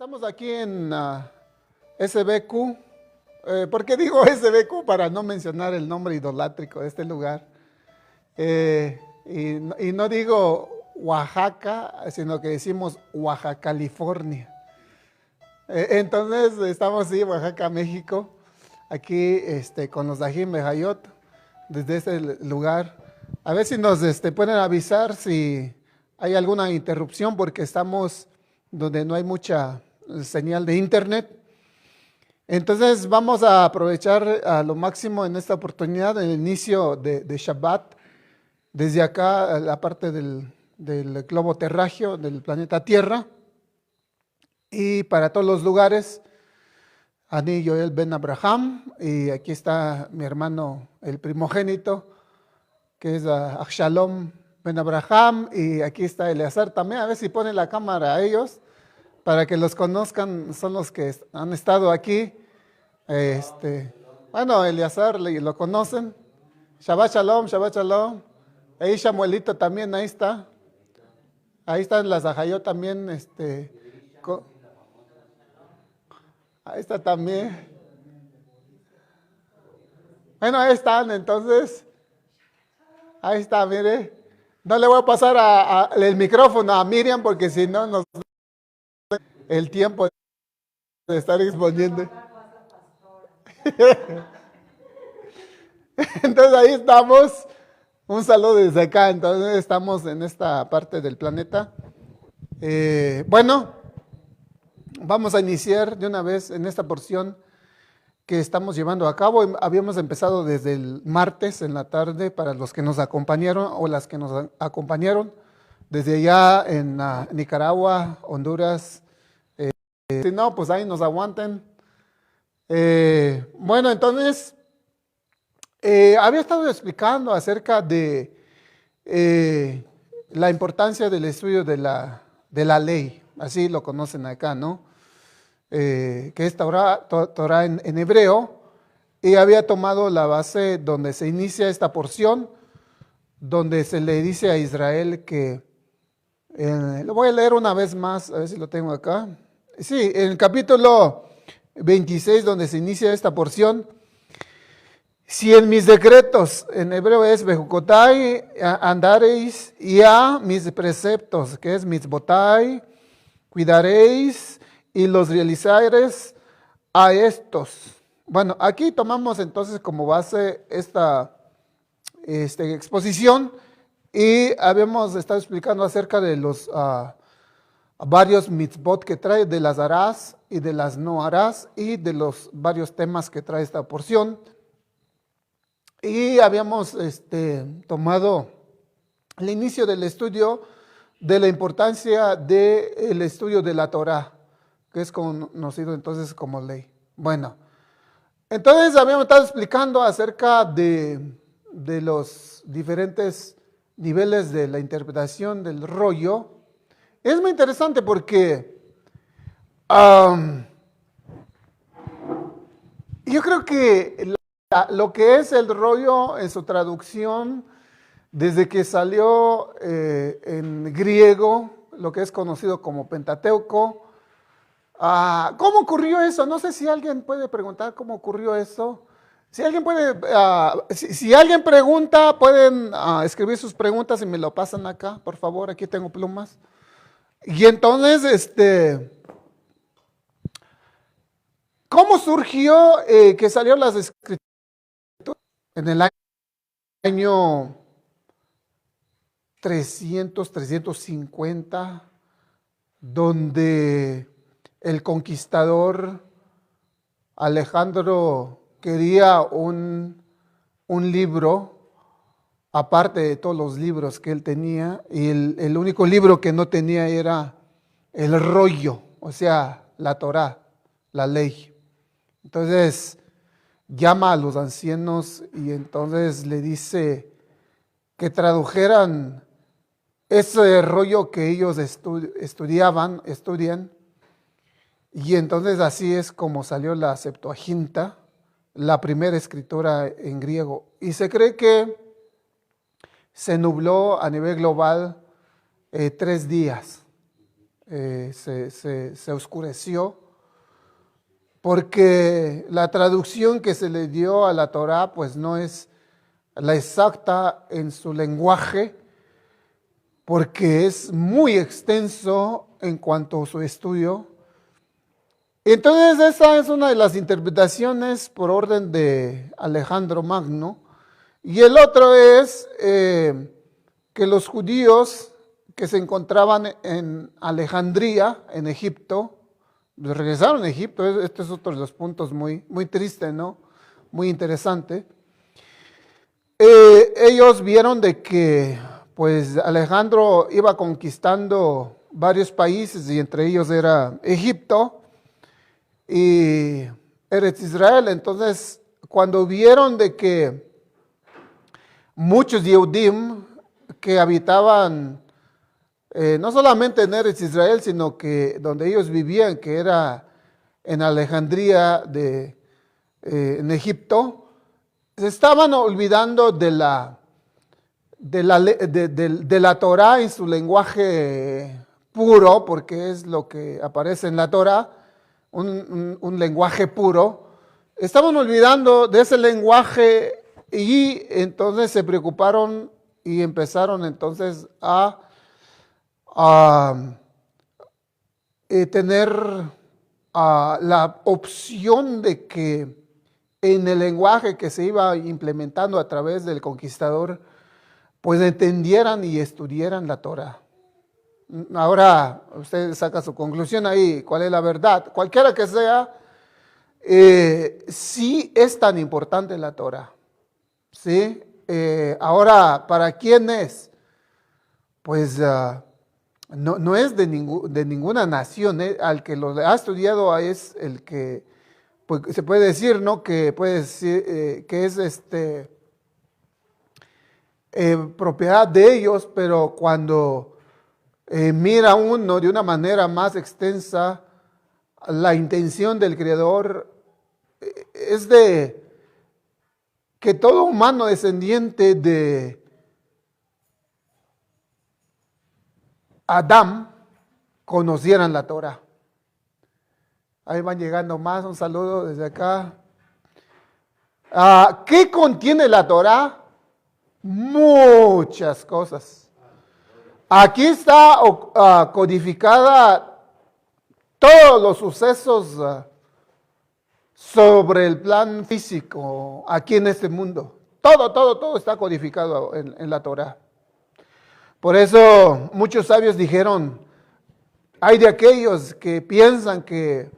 Estamos aquí en SBQ. ¿Por qué digo SBQ? Para no mencionar el nombre idolátrico de este lugar. Y no digo Oaxaca, sino que decimos Oaxaca, California. Entonces estamos, sí, Oaxaca, México, aquí con los Dajim Bejayot, desde este lugar. A ver si nos pueden avisar si hay alguna interrupción, porque estamos donde no hay mucha señal de internet. Entonces vamos a aprovechar a lo máximo en esta oportunidad, el inicio de Shabbat, desde acá, la parte del globo terráqueo, del planeta Tierra, y para todos los lugares. Ani Yoel Ben Abraham, y aquí está mi hermano, el primogénito, que es Akshalom Ben Abraham, y aquí está Eleazar también. A ver si ponen la cámara a ellos, para que los conozcan, son los que han estado aquí. Bueno, Eleazar lo conocen. Shabbat Shalom, Shabbat Shalom. Ahí Samuelito también, ahí está. Ahí están las Ajayot también, ahí está también. Bueno, ahí están, entonces. Ahí está, mire. No le voy a pasar el micrófono a Miriam, porque si no nos da el tiempo de estar exponiendo. Entonces ahí estamos. Un saludo desde acá. Entonces estamos en esta parte del planeta. Bueno, vamos a iniciar de una vez en esta porción que estamos llevando a cabo. Habíamos empezado desde el martes en la tarde para los que nos acompañaron o las que nos acompañaron desde allá en Nicaragua, Honduras. Si no, pues ahí nos aguanten. Bueno, entonces, había estado explicando acerca de la importancia del estudio de la ley, así lo conocen acá, ¿no? Que es Torah en hebreo, y había tomado la base donde se inicia esta porción, donde se le dice a Israel que, lo voy a leer una vez más, a ver si lo tengo acá. Sí, en el capítulo 26, donde se inicia esta porción: si en mis decretos, en hebreo es Bejukotai, andaréis, y a mis preceptos, que es mitzvotai, cuidaréis y los realizaréis a estos. Bueno, aquí tomamos entonces como base esta exposición, y habíamos estado explicando acerca de los varios mitzvot que trae, de las harás y de las no harás, y de los varios temas que trae esta porción. Y habíamos tomado el inicio del estudio de la importancia del estudio de la Torah, que es conocido entonces como ley. Bueno, entonces habíamos estado explicando acerca de los diferentes niveles de la interpretación del rollo. Es muy interesante porque yo creo que lo que es el rollo en su traducción, desde que salió en griego, lo que es conocido como Pentateuco, ¿cómo ocurrió eso? No sé si alguien puede preguntar cómo ocurrió eso. Si alguien puede, si alguien pregunta, pueden escribir sus preguntas y me lo pasan acá, por favor. Aquí tengo plumas. Y entonces, ¿cómo surgió que salieron las escrituras en el año 350, donde el conquistador Alejandro quería un libro, aparte de todos los libros que él tenía, y el único libro que no tenía era el rollo, o sea, la Torá, la ley. Entonces llama a los ancianos y entonces le dice que tradujeran ese rollo que ellos estudian, y entonces así es como salió la Septuaginta, la primera escritura en griego. Y se cree que se nubló a nivel global 3 días se oscureció, porque la traducción que se le dio a la Torá pues no es la exacta en su lenguaje, porque es muy extenso en cuanto a su estudio. Entonces esa es una de las interpretaciones por orden de Alejandro Magno, y el otro es que los judíos que se encontraban en Alejandría, en Egipto, regresaron a Egipto. Este es otro de los puntos muy, muy triste, ¿no? Muy interesante. Ellos vieron de que pues Alejandro iba conquistando varios países, y entre ellos era Egipto y Eretz Israel. Entonces, cuando vieron de que muchos Yehudim que habitaban no solamente en Eretz Israel, sino que donde ellos vivían, que era en Alejandría en Egipto, se estaban olvidando de la Torá en su lenguaje puro, porque es lo que aparece en la Torá, un lenguaje puro. Estaban olvidando de ese lenguaje, y entonces se preocuparon y empezaron entonces a tener la opción de que en el lenguaje que se iba implementando a través del conquistador, pues entendieran y estudiaran la Torah. Ahora usted saca su conclusión ahí, cuál es la verdad. Cualquiera que sea, sí es tan importante la Torah. ¿Sí? Ahora, ¿para quién es? Pues no es de ninguna nación. Al que lo ha estudiado es el que, pues, se puede decir, ¿no? Que puede decir que es propiedad de ellos, pero cuando mira uno de una manera más extensa la intención del Creador, es de que todo humano descendiente de Adán conocieran la Torah. Ahí van llegando más, un saludo desde acá. ¿Qué contiene la Torah? Muchas cosas. Aquí está codificada todos los sucesos sobre el plan físico aquí en este mundo. Todo está codificado en la Torah. Por eso muchos sabios dijeron, hay de aquellos que piensan que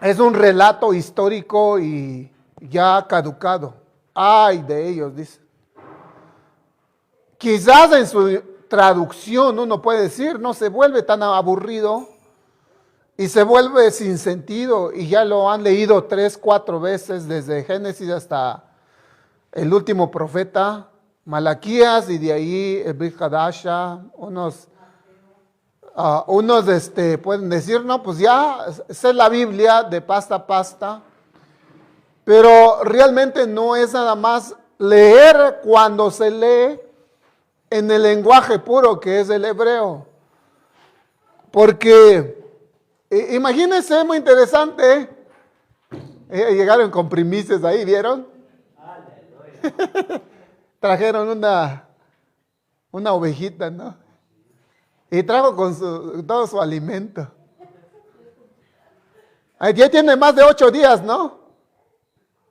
es un relato histórico y ya caducado. Ay de ellos, dice. Quizás en su traducción uno puede decir, no se vuelve tan aburrido y se vuelve sin sentido, y ya lo han leído 3, 4 veces desde Génesis hasta el último profeta, Malaquías, y de ahí el Brit Hadasha. Unos pueden decir, no, pues ya sé la Biblia de pasta a pasta, pero realmente no es nada más leer cuando se lee en el lenguaje puro que es el hebreo. Porque imagínense, muy interesante, llegaron con primicias ahí, ¿vieron? Trajeron una ovejita, ¿no? Y trajo con todo su alimento. Ya tiene más de 8 días, ¿no?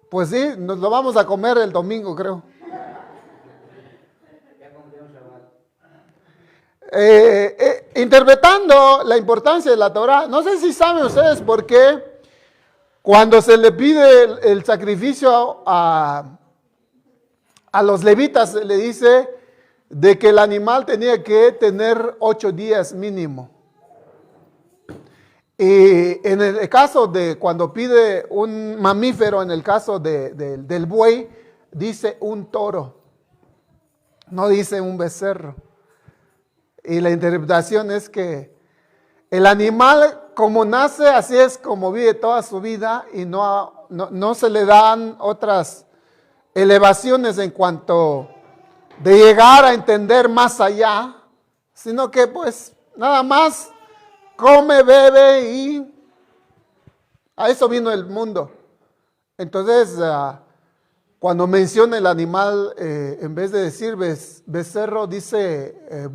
Pues sí, nos lo vamos a comer el domingo, creo. Interpretando la importancia de la Torah, no sé si saben ustedes por qué cuando se le pide el sacrificio a los levitas, se le dice de que el animal tenía que tener 8 días mínimo. Y en el caso de cuando pide un mamífero, en el caso del buey, dice un toro, no dice un becerro. Y la interpretación es que el animal como nace, así es como vive toda su vida, y no se le dan otras elevaciones en cuanto de llegar a entender más allá, sino que pues Nada más come, bebe y a eso vino el mundo. Entonces, cuando menciona el animal, en vez de decir becerro, dice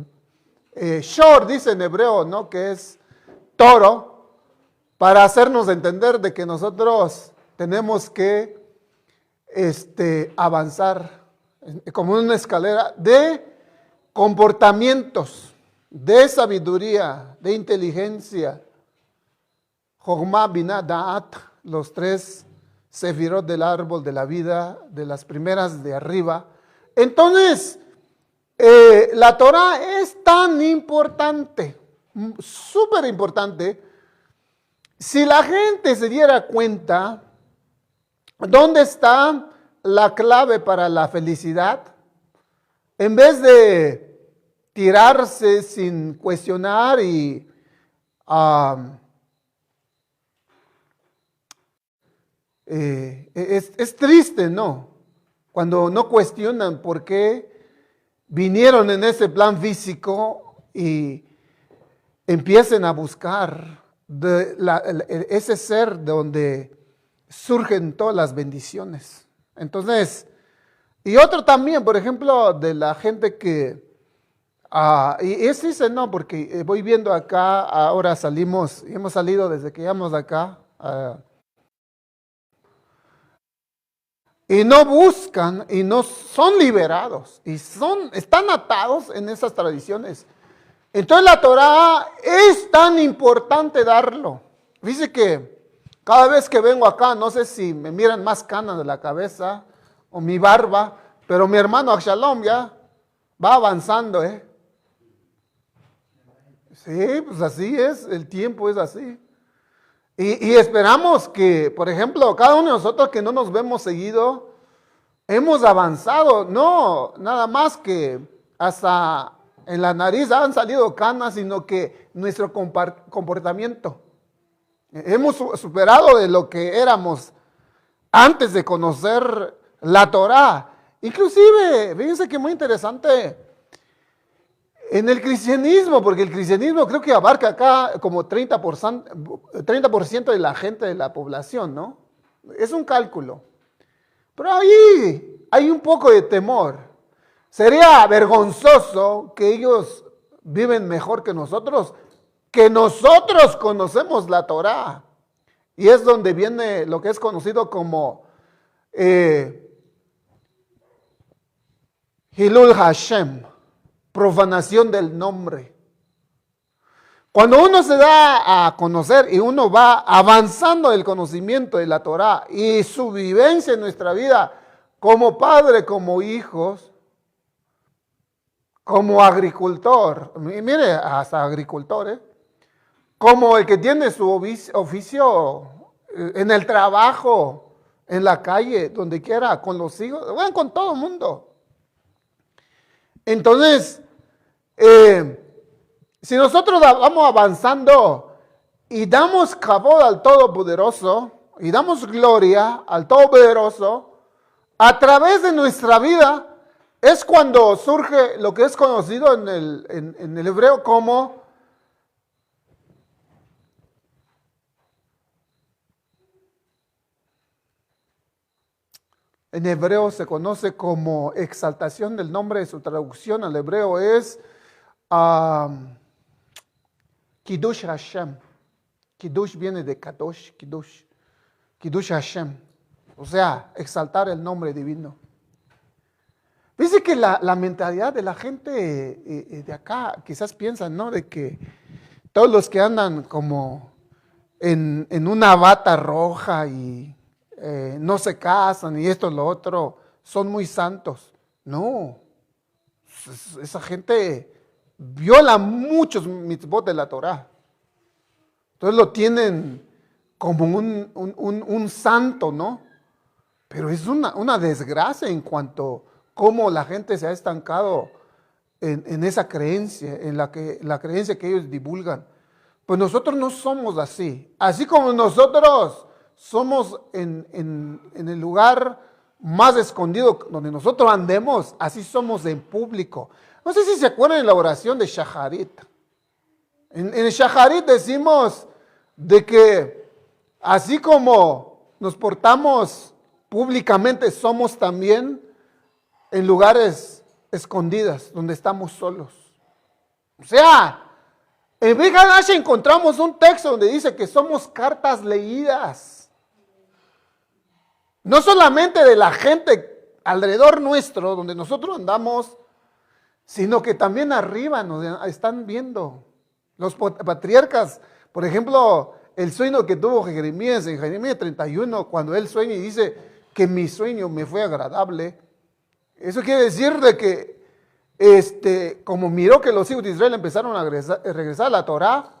shor, dice en hebreo, ¿no? Que es toro, para hacernos entender de que nosotros tenemos que avanzar como una escalera de comportamientos, de sabiduría, de inteligencia. Jochma, Binah, Da'at, los tres sefirot del árbol de la vida, de las primeras de arriba. Entonces, la Torah es tan importante, súper importante. Si la gente se diera cuenta, ¿dónde está la clave para la felicidad? En vez de tirarse sin cuestionar y es triste, ¿no? Cuando no cuestionan por qué vinieron en ese plan físico y empiecen a buscar ese ser donde surgen todas las bendiciones. Entonces, y otro también, por ejemplo, de la gente que, y es dice no, porque voy viendo acá, ahora salimos, hemos salido desde que llegamos acá, y no buscan y no son liberados y están atados en esas tradiciones. Entonces la Torah es tan importante darlo. Dice que cada vez que vengo acá, no sé si me miran más canas de la cabeza o mi barba, pero mi hermano Akshalom ya va avanzando, ¿eh? Sí, pues así es, el tiempo es así. Y esperamos que, por ejemplo, cada uno de nosotros que no nos vemos seguido, hemos avanzado, no, nada más que hasta en la nariz han salido canas, sino que nuestro comportamiento. Hemos superado de lo que éramos antes de conocer la Torah. Inclusive, fíjense que muy interesante, en el cristianismo, porque el cristianismo creo que abarca acá como 30% de la gente de la población, ¿no? Es un cálculo. Pero ahí hay un poco de temor. Sería vergonzoso que ellos viven mejor que nosotros conocemos la Torah. Y es donde viene lo que es conocido como Hilul Hashem, profanación del nombre. Cuando uno se da a conocer y uno va avanzando el conocimiento de la Torah y su vivencia en nuestra vida como padre, como hijos, como agricultor, mire, hasta agricultor, como el que tiene su oficio en el trabajo, en la calle, donde quiera, con los hijos, bueno, con todo el mundo. Entonces, si nosotros vamos avanzando y damos cabod al Todopoderoso y damos gloria al Todopoderoso, a través de nuestra vida es cuando surge lo que es conocido en el hebreo como en hebreo se conoce como exaltación del nombre, su traducción al hebreo es Kiddush Hashem. Kiddush viene de Kadosh, Kiddush Hashem. O sea, exaltar el nombre divino. Dice que la mentalidad de la gente de acá quizás piensan, ¿no? De que todos los que andan como en una bata roja y no se casan y esto y lo otro, son muy santos. No, esa gente viola muchos mitzvot de la Torah. Entonces lo tienen como un santo, ¿no? Pero es una desgracia en cuanto a cómo la gente se ha estancado en esa creencia, en la creencia que ellos divulgan. Pues nosotros no somos así. Así como nosotros somos en el lugar más escondido donde nosotros andemos, así somos en público. No sé si se acuerdan de la oración de Shaharit. En el Shaharit decimos de que así como nos portamos públicamente, somos también en lugares escondidas, donde estamos solos. O sea, en Brit Hadashah encontramos un texto donde dice que somos cartas leídas. No solamente de la gente alrededor nuestro, donde nosotros andamos, sino que también arriba nos están viendo. Los patriarcas, por ejemplo, el sueño que tuvo Jeremías en Jeremías 31, cuando él sueña y dice que mi sueño me fue agradable. Eso quiere decir de que, como miró que los hijos de Israel empezaron a regresar a la Torá,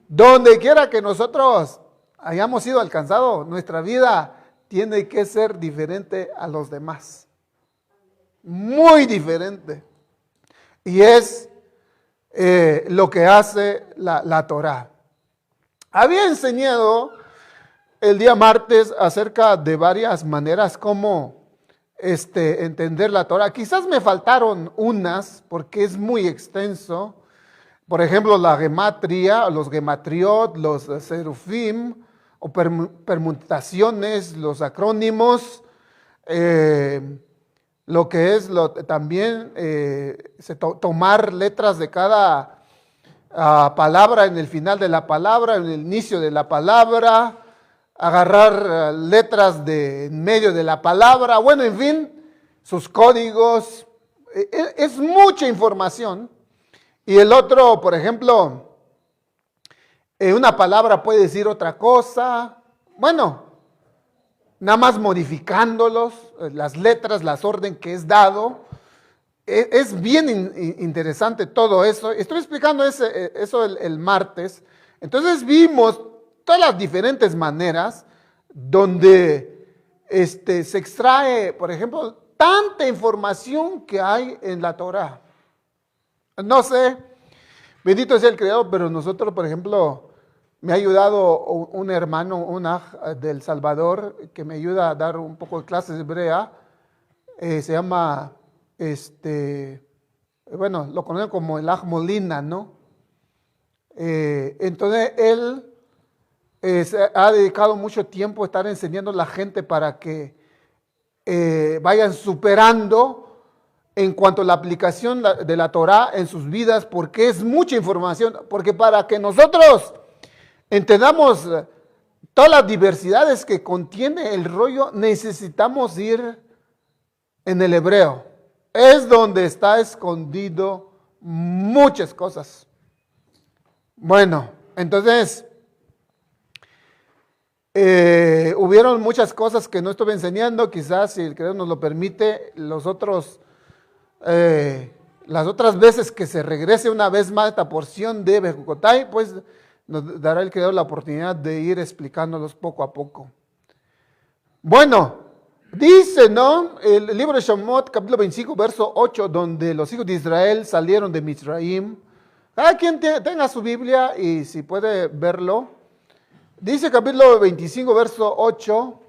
donde quiera que nosotros hayamos sido alcanzados, nuestra vida tiene que ser diferente a los demás. Muy diferente. Y es lo que hace la Torá. Había enseñado el día martes acerca de varias maneras como entender la Torá. Quizás me faltaron unas porque es muy extenso. Por ejemplo, la gematría, los gematriot, los serufim, o permutaciones, los acrónimos, lo que es también tomar letras de cada palabra en el final de la palabra, en el inicio de la palabra, agarrar letras en medio de la palabra, bueno, en fin, sus códigos, es mucha información. Y el otro, por ejemplo, una palabra puede decir otra cosa, bueno, nada más modificándolos, las letras, las orden que es dado. Es bien interesante todo eso. Estoy explicando eso el martes. Entonces vimos todas las diferentes maneras donde se extrae, por ejemplo, tanta información que hay en la Torá. No sé, bendito sea el Creador, pero nosotros, por ejemplo, me ha ayudado un hermano, un aj del Salvador, que me ayuda a dar un poco de clases de hebrea. Se llama, bueno, lo conocen como el aj Molina, ¿no? Entonces él se ha dedicado mucho tiempo a estar enseñando a la gente para que vayan superando en cuanto a la aplicación de la Torá en sus vidas, porque es mucha información, porque para que nosotros entendamos todas las diversidades que contiene el rollo, necesitamos ir en el hebreo. Es donde está escondido muchas cosas. Bueno, entonces, hubieron muchas cosas que no estuve enseñando, quizás si el Creador nos lo permite, las otras veces que se regrese una vez más esta porción de Bejucotay, pues nos dará el Creador la oportunidad de ir explicándolos poco a poco. Bueno, dice, ¿no? El libro de Shemot, capítulo 25, verso 8, donde los hijos de Israel salieron de Mizraim. Cada quien tenga su Biblia y si puede verlo. Dice capítulo 25, verso 8,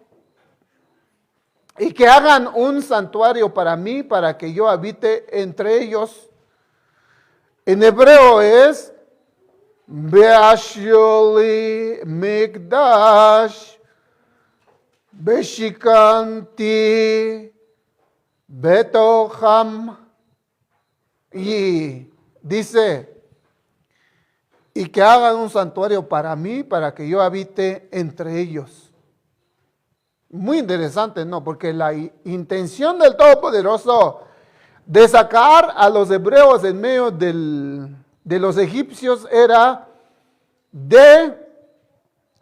y que hagan un santuario para mí, para que yo habite entre ellos. En hebreo es Beasholi Mikdash Beshikanti Betoham. Y dice, y que hagan un santuario para mí, para que yo habite entre ellos. Muy interesante, ¿no? Porque la intención del Todopoderoso de sacar a los hebreos en medio de los egipcios era de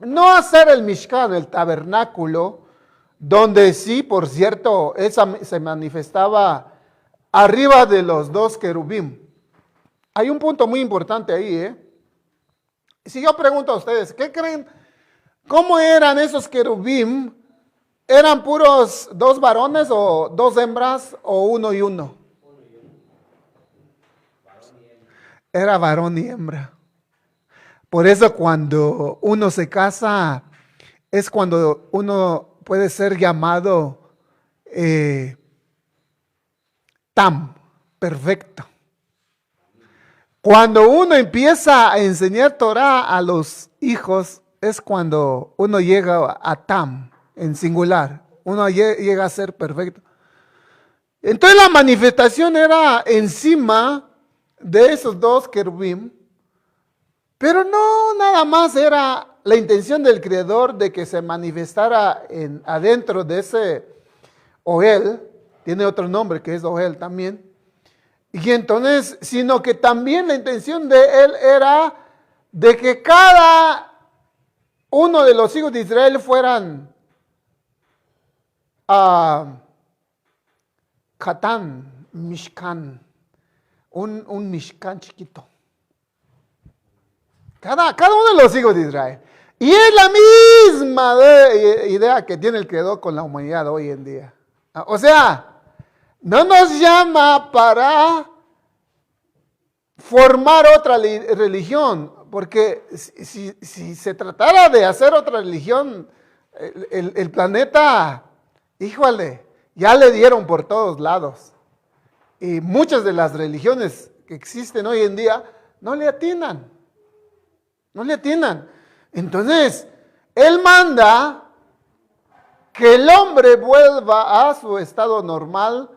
no hacer el Mishkan, el tabernáculo, donde sí, por cierto, esa se manifestaba arriba de los dos querubim. Hay un punto muy importante ahí, ¿eh? Si yo pregunto a ustedes, ¿qué creen? ¿Cómo eran esos querubim? ¿Eran puros dos varones o dos hembras o uno y uno? Era varón y hembra. Por eso cuando uno se casa, es cuando uno puede ser llamado Tam, perfecto. Cuando uno empieza a enseñar Torah a los hijos, es cuando uno llega a Tam, en singular. Uno llega a ser perfecto. Entonces la manifestación era encima de esos dos querubim, pero no nada más era la intención del Creador de que se manifestara adentro de ese Ohel, tiene otro nombre que es Ohel también, y entonces, sino que también la intención de él era de que cada uno de los hijos de Israel fueran a Katán, Mishkan, un Mishkan chiquito. Cada uno de los hijos de Israel. Y es la misma idea que tiene el Creador con la humanidad hoy en día. O sea, no nos llama para formar otra religión, porque si se tratara de hacer otra religión, el planeta, híjole, ya le dieron por todos lados. Y muchas de las religiones que existen hoy en día no le atinan. No le atinan. Entonces, Él manda que el hombre vuelva a su estado normal,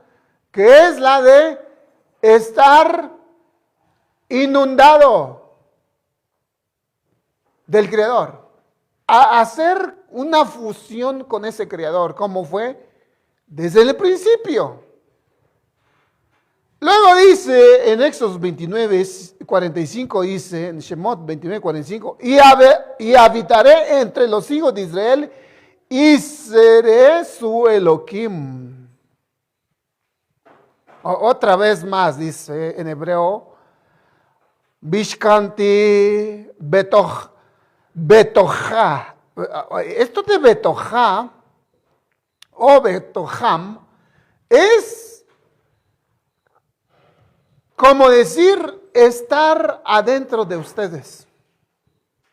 que es la de estar inundado del Creador, a hacer una fusión con ese Creador, como fue desde el principio. Luego dice en Éxodo 29, 45, dice en Shemot 29, 45, y habitaré entre los hijos de Israel y seré su Elohim. Otra vez más dice en hebreo, Bishkanti Betoja. Esto de Betoja o Betoham es como decir estar adentro de ustedes,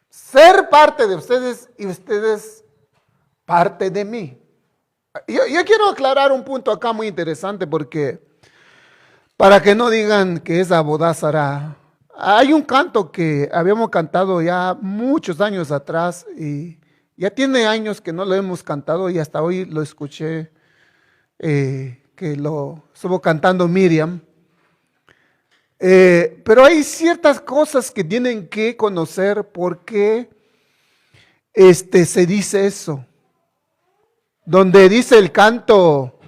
ser parte de ustedes y ustedes parte de mí. Yo quiero aclarar un punto acá muy interesante porque para que no digan que es Abodá Zará. Hay un canto que habíamos cantado ya muchos años atrás y ya tiene años que no lo hemos cantado y hasta hoy lo escuché que lo estuvo cantando Miriam. Pero hay ciertas cosas que tienen que conocer por qué se dice eso. Donde dice el canto,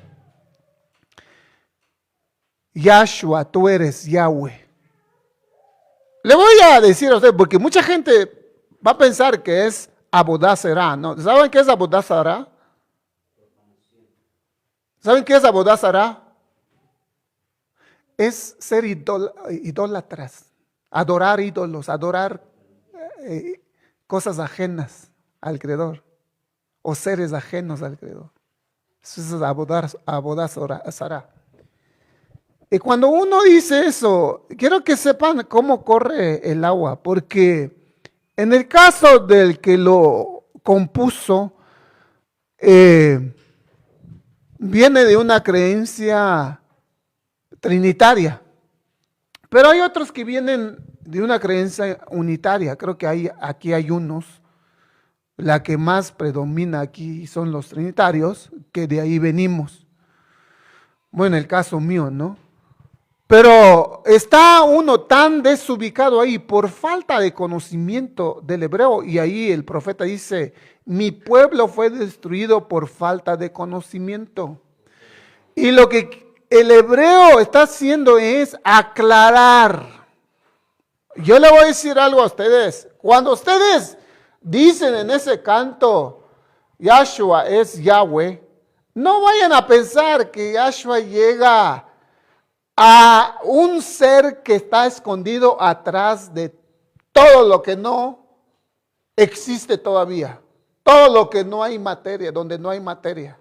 Yahshua, tú eres Yahweh. Le voy a decir a usted, porque mucha gente va a pensar que es Abodá Zará, ¿no? ¿Saben qué es Abodá Zará? ¿Saben qué es Abodá Zará? Es ser idólatras, adorar ídolos, adorar cosas ajenas al Creador o seres ajenos al Creador. Eso es Abodá Zará. Y cuando uno dice eso, quiero que sepan cómo corre el agua, porque en el caso del que lo compuso, viene de una creencia trinitaria, pero hay otros que vienen de una creencia unitaria. Creo que aquí hay unos, la que más predomina aquí son los trinitarios, que de ahí venimos. Bueno, el caso mío, ¿no? Pero está uno tan desubicado ahí por falta de conocimiento del hebreo, y ahí el profeta dice, mi pueblo fue destruido por falta de conocimiento. Y lo que el hebreo está haciendo es aclarar. Yo le voy a decir algo a ustedes. Cuando ustedes dicen en ese canto, Yahshua es Yahweh, no vayan a pensar que Yahshua llega a un ser que está escondido atrás de todo lo que no existe todavía, todo lo que no hay materia, donde no hay materia.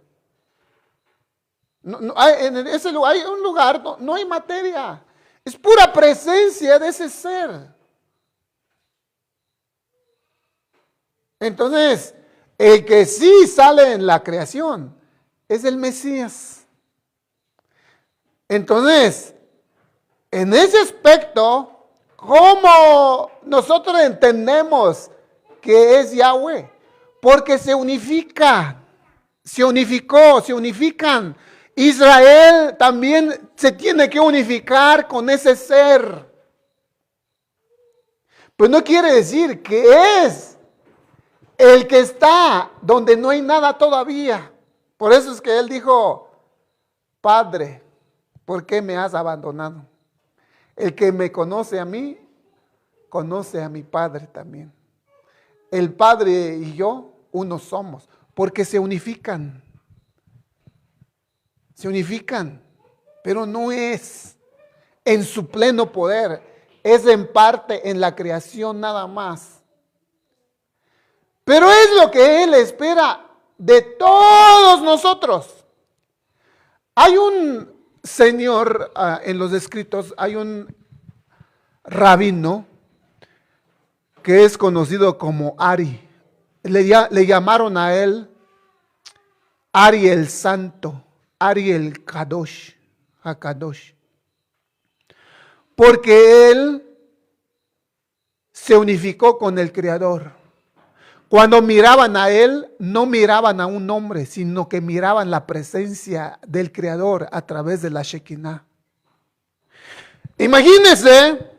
En ese lugar hay un lugar donde no hay materia, es pura presencia de ese ser. Entonces, el que sí sale en la creación es el Mesías. Entonces, en ese aspecto, ¿Cómo nosotros entendemos que es Yahweh? Porque se unifica, se unificó, se unifican. Israel también se tiene que unificar con ese ser. Pues no quiere decir que es el que está donde no hay nada todavía. Por eso es que él dijo, Padre, ¿por qué me has abandonado? El que me conoce a mí, conoce a mi Padre también. El Padre y yo, uno somos, porque se unifican. Se unifican, pero no es en su pleno poder, es en parte en la creación nada más. Pero es lo que Él espera de todos nosotros. Hay un señor en los escritos, hay un rabino que es conocido como Ari. Le llamaron a él Ari el Santo, Ari el Kadosh, Hakadosh. Porque él se unificó con el Creador. Cuando miraban a él, no miraban a un hombre, sino que miraban la presencia del Creador a través de la Shekinah. Imagínense,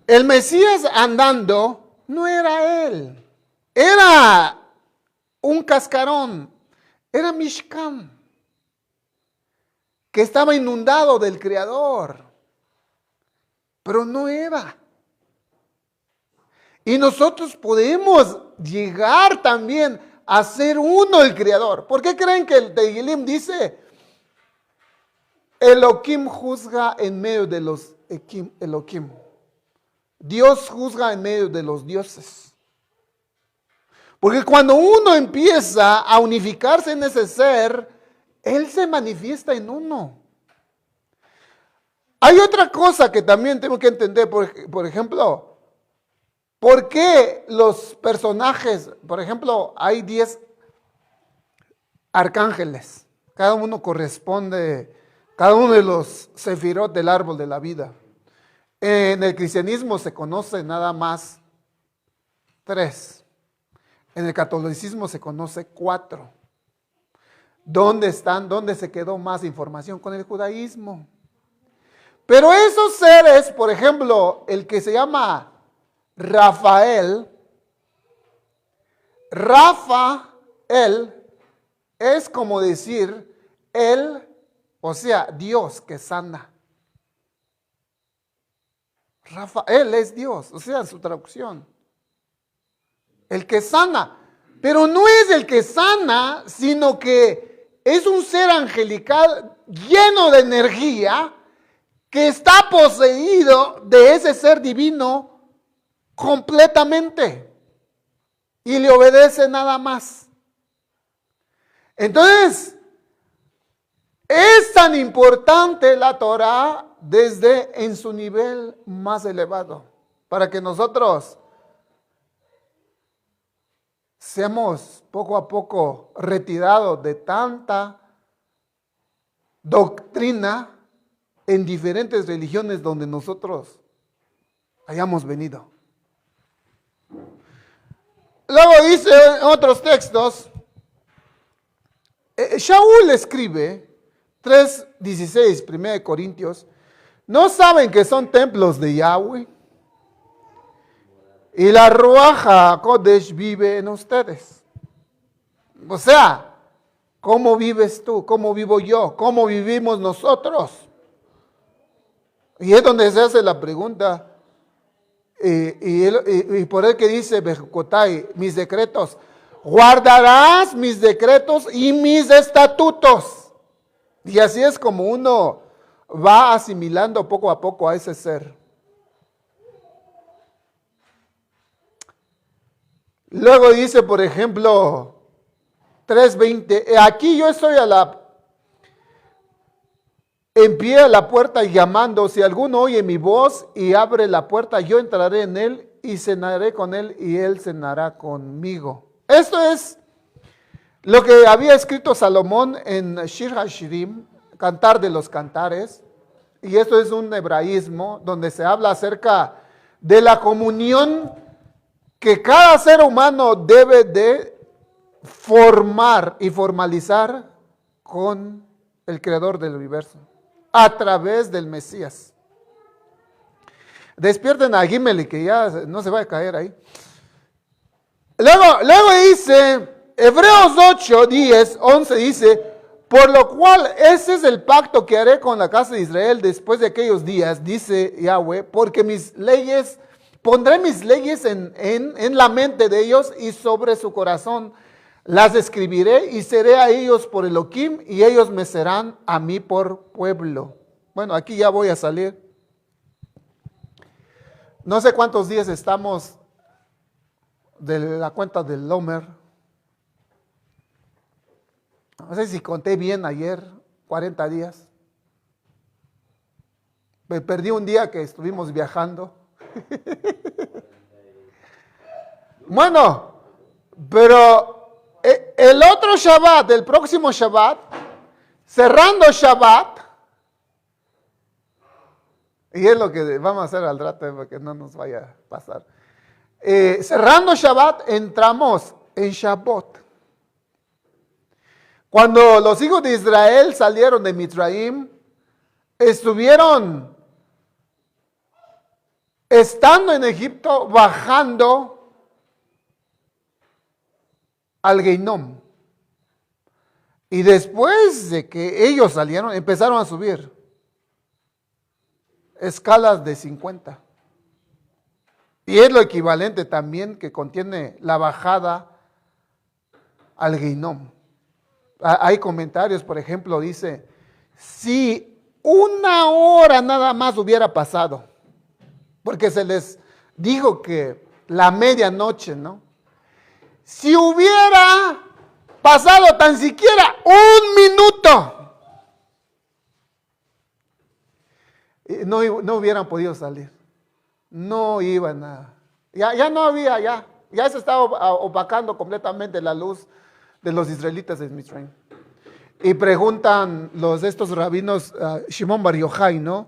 el Mesías andando no era él, era un cascarón, era Mishkan, que estaba inundado del Creador, pero no era. Y nosotros podemos llegar también a ser uno el Creador. ¿Por qué creen que el Tehilim dice, Elohim juzga en medio de los Elohim? Dios juzga en medio de los dioses. Porque cuando uno empieza a unificarse en ese ser, Él se manifiesta en uno. Hay otra cosa que también tengo que entender, por ejemplo, ¿por qué los personajes, por ejemplo, hay 10 arcángeles? Cada uno corresponde, cada uno de los sefirot del árbol de la vida. En el cristianismo se conoce nada más 3. En el catolicismo se conoce 4. ¿Dónde están? ¿Dónde se quedó más información? Con el judaísmo. Pero esos seres, por ejemplo, el que se llama Rafael es como decir él, o sea, Dios que sana. Rafael es Dios, o sea, en su traducción. El que sana, pero no es el que sana, sino que es un ser angelical lleno de energía que está poseído de ese ser divino completamente y le obedece nada más. Entonces, es tan importante la Torah desde en su nivel más elevado, para que nosotros seamos poco a poco retirados de tanta doctrina en diferentes religiones donde nosotros hayamos venido. Luego dice en otros textos, Shaul escribe, 3:16, 1 Corintios, ¿no saben que son templos de Yahweh? Y la Ruach HaKodesh vive en ustedes. O sea, ¿cómo vives tú? ¿Cómo vivo yo? ¿Cómo vivimos nosotros? Y es donde se hace la pregunta. Y por el que dice Bejucotai, mis decretos, guardarás mis decretos y mis estatutos. Y así es como uno va asimilando poco a poco a ese ser. Luego dice, por ejemplo, 3:20, aquí yo estoy en pie a la puerta llamando, si alguno oye mi voz y abre la puerta, yo entraré en él y cenaré con él y él cenará conmigo. Esto es lo que había escrito Salomón en Shir HaShirim, Cantar de los Cantares, y esto es un hebraísmo donde se habla acerca de la comunión que cada ser humano debe de formar y formalizar con el creador del universo a través del Mesías. Despierten a Gimeli, que ya no se va a caer ahí. Luego dice, Hebreos 8, 10, 11 dice, por lo cual ese es el pacto que haré con la casa de Israel después de aquellos días, dice Yahweh, porque pondré mis leyes en la mente de ellos y sobre su corazón las escribiré y seré a ellos por Elohim y ellos me serán a mí por pueblo. Bueno, aquí ya voy a salir. No sé cuántos días estamos de la cuenta del Lomer. No sé si conté bien ayer, 40 días. Me perdí un día que estuvimos viajando. Bueno, pero el otro Shabbat, el próximo Shabbat, cerrando Shabbat, y es lo que vamos a hacer al rato para que no nos vaya a pasar. Cerrando Shabbat, entramos en Shabbot. Cuando los hijos de Israel salieron de Mitzrayim, estuvieron estando en Egipto, bajando al Geinom. Y después de que ellos salieron, empezaron a subir escalas de 50. Y es lo equivalente también que contiene la bajada al Geinom. Hay comentarios, por ejemplo, dice, si una hora nada más hubiera pasado, porque se les dijo que la medianoche, ¿no? Si hubiera pasado tan siquiera un minuto, no hubieran podido salir. No iban a... Ya no había, ya se estaba opacando completamente la luz de los israelitas de Mitzrayim. Y preguntan estos rabinos, Shimon Bar Yochai, ¿no?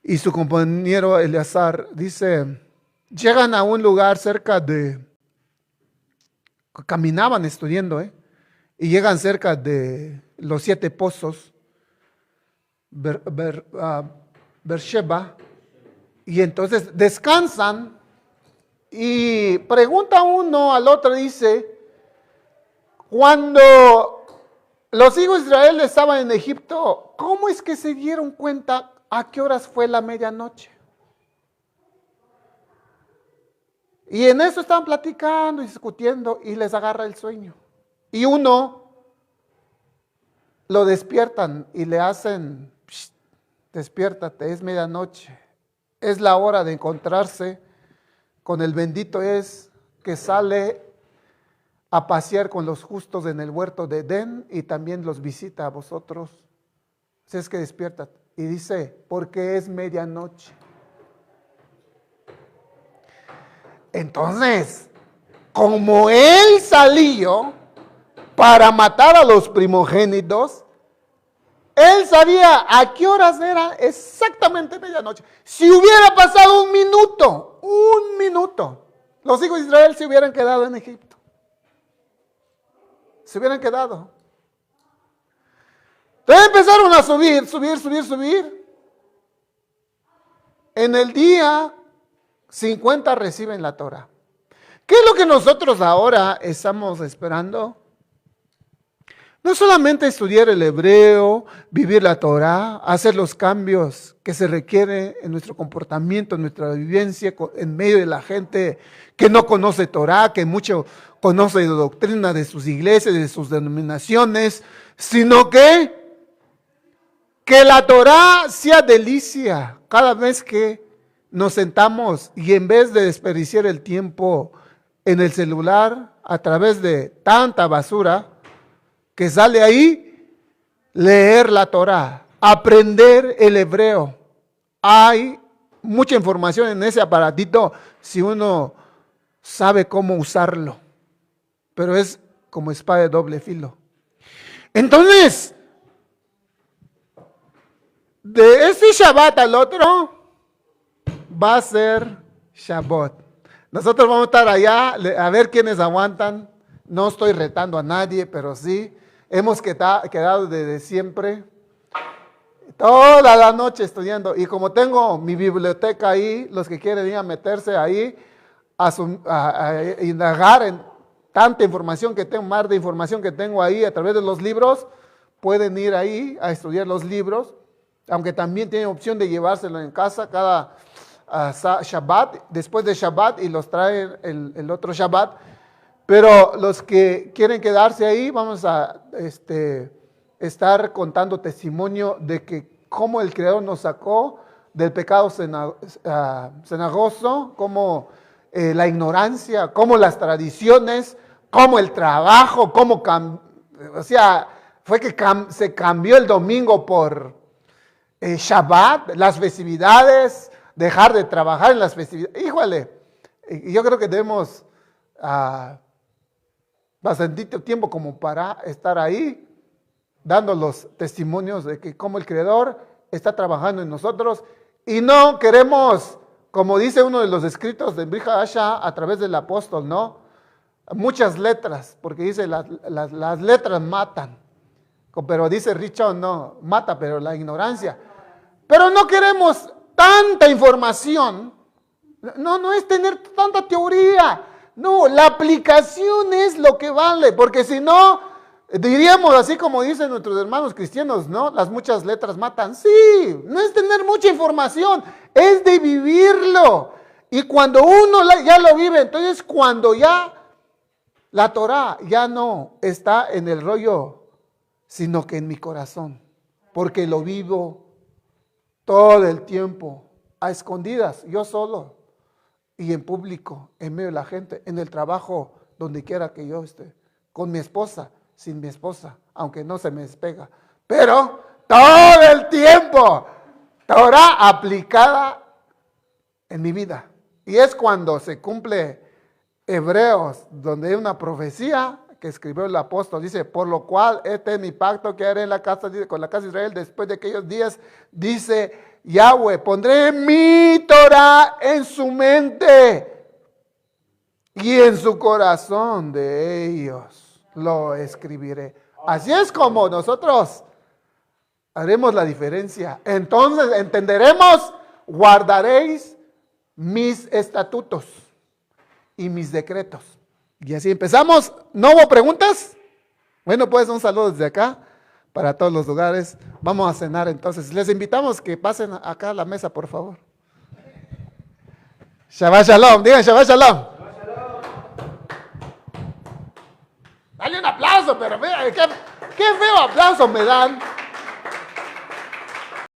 Y su compañero Eleazar, dice, llegan a un lugar cerca de, caminaban estudiando, y llegan cerca de los 7 pozos, Beersheba, y entonces descansan y pregunta uno al otro, dice, cuando los hijos de Israel estaban en Egipto, ¿cómo es que se dieron cuenta a qué horas fue la medianoche? Y en eso estaban platicando y discutiendo y les agarra el sueño. Y uno lo despiertan y le hacen, despiértate, es medianoche. Es la hora de encontrarse con el bendito es que sale a pasear con los justos en el huerto de Edén y también los visita a vosotros. Si es que despiértate. Y dice, porque es medianoche. Entonces, como él salió para matar a los primogénitos, él sabía a qué horas era exactamente medianoche. Si hubiera pasado un minuto, los hijos de Israel se hubieran quedado en Egipto. Se hubieran quedado. Entonces empezaron a subir. En el día 50 reciben la Torah. ¿Qué es lo que nosotros ahora estamos esperando? No solamente estudiar el hebreo, vivir la Torah, hacer los cambios que se requieren en nuestro comportamiento, en nuestra vivencia, en medio de la gente que no conoce Torah, que mucho conoce de doctrina de sus iglesias, de sus denominaciones, sino que la Torah sea delicia cada vez que nos sentamos y en vez de desperdiciar el tiempo en el celular a través de tanta basura que sale ahí, leer la Torah, aprender el hebreo. Hay mucha información en ese aparatito si uno sabe cómo usarlo, pero es como espada de doble filo. Entonces, de este Shabbat al otro va a ser Shabbat. Nosotros vamos a estar allá a ver quiénes aguantan. No estoy retando a nadie, pero sí, hemos quedado desde siempre, toda la noche estudiando. Y como tengo mi biblioteca ahí, los que quieren ir a meterse ahí, a indagar en tanta información que tengo, mar de información que tengo ahí a través de los libros, pueden ir ahí a estudiar los libros, aunque también tienen opción de llevárselo en casa cada Shabbat, después de Shabbat, y los traen el otro Shabbat. Pero los que quieren quedarse ahí, vamos a estar contando testimonio de que cómo el Creador nos sacó del pecado cenagoso, cómo la ignorancia, cómo las tradiciones, cómo el trabajo, fue que se cambió el domingo por Shabbat, las festividades, dejar de trabajar en las festividades. Híjole, yo creo que debemos bastante tiempo como para estar ahí dando los testimonios de que cómo el Creador está trabajando en nosotros, y no queremos, como dice uno de los escritos de Brit Hadashah a través del apóstol, ¿no? Muchas letras, porque dice las letras matan, pero dice Richard, no, mata, pero la ignorancia. Pero no queremos tanta información, no es tener tanta teoría, no, la aplicación es lo que vale, porque si no, diríamos así como dicen nuestros hermanos cristianos, ¿no? Las muchas letras matan. Sí, no es tener mucha información, es de vivirlo. Y cuando uno ya lo vive, entonces cuando ya la Torah ya no está en el rollo, sino que en mi corazón, porque lo vivo todo el tiempo, a escondidas, yo solo, y en público, en medio de la gente, en el trabajo, donde quiera que yo esté, con mi esposa, sin mi esposa, aunque no se me despega, pero todo el tiempo, Torah aplicada en mi vida. Y es cuando se cumple Hebreos, donde hay una profecía que escribió el apóstol, dice, por lo cual este es mi pacto que haré con la casa de Israel después de aquellos días, dice Yahweh, pondré mi Torah en su mente y en su corazón de ellos lo escribiré. Así es como nosotros haremos la diferencia. Entonces entenderemos, guardaréis mis estatutos y mis decretos. Y así empezamos. ¿No hubo preguntas? Bueno, pues un saludo desde acá para todos los lugares. Vamos a cenar entonces. Les invitamos que pasen acá a la mesa, por favor. Shabbat Shalom. Digan Shabbat Shalom. Dale un aplauso, pero mira, qué feo aplauso me dan.